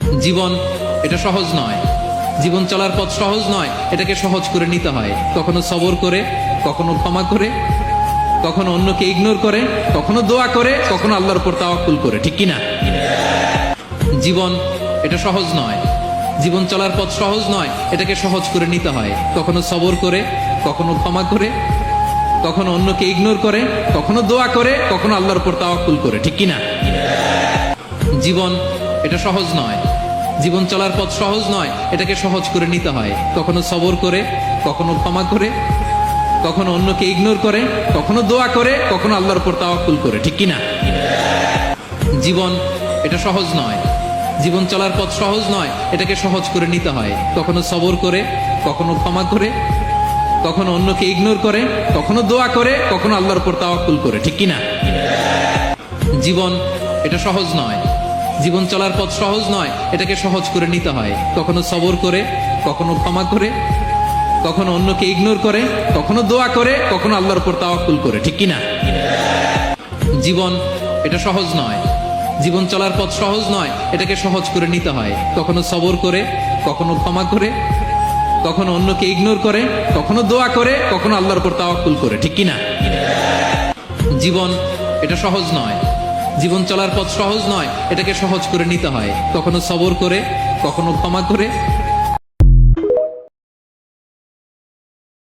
জীবন এটা সহজ নয়, জীবন চলার পথ সহজ নয়, এটাকে সহজ করে নিতে হয়। কখনো সবর করে, কখনো ক্ষমা করে, কখনো অন্যকে ইগনোর করে, কখনো দোয়া করে, কখনো আল্লাহর উপর তাওয়াক্কুল করে। ঠিক কিনা? জীবন এটা সহজ নয়, জীবন চলার পথ সহজ নয়, এটাকে সহজ করে নিতে হয়। কখনো সবর করে, কখনো ক্ষমা করে, কখনো অন্যকে ইগনোর করে, কখনো দোয়া করে, কখনো আল্লাহর উপর তাওয়াক্কুল করে। ঠিক কিনা? জীবন এটা সহজ নয়, জীবন চলার পথ সহজ নয়, এটাকে সহজ করে নিতে হয়। কখনো সবর করে, কখনো ক্ষমা করে, কখনো অন্যকে ইগনোর করে, কখনো দোয়া করে, কখনো আল্লাহর উপর তাওয়াক্কুল করে। ঠিক কিনা? জীবন এটা সহজ নয়, জীবন চলার পথ সহজ নয়, এটাকে সহজ করে নিতে হয়। কখনো সবর করে, কখনো ক্ষমা করে, কখনো অন্যকে ইগনোর করে, কখনো দোয়া করে, কখনো আল্লাহর উপর তাওয়াক্কুল করে। ঠিক কিনা? জীবন এটা সহজ নয়, জীবন চলার পথ সহজ নয়, এটাকে সহজ করে নিতে হয়। কখনো সবর করে, কখনো ক্ষমা করে, কখনো অন্যকে ইগনোর করে, কখনো দোয়া করে, কখনো আল্লাহর উপর তাওয়াক্কুল করে। ঠিক কিনা? জীবন এটা সহজ নয়, জীবন চলার পথ সহজ নয়, এটাকে সহজ করে নিতে হয়। কখনো সবর করে, কখনো ক্ষমা করে, কখনো অন্যকে ইগনোর করে, কখনো দোয়া করে, কখনো আল্লাহর উপর তাওয়াক্কুল করে। ঠিক কিনা? জীবন এটা সহজ নয়, জীবন চলার পথ সহজ নয়, এটাকে সহজ করে নিতে হয়। কখনো সবর করে, কখনো ক্ষমা করে,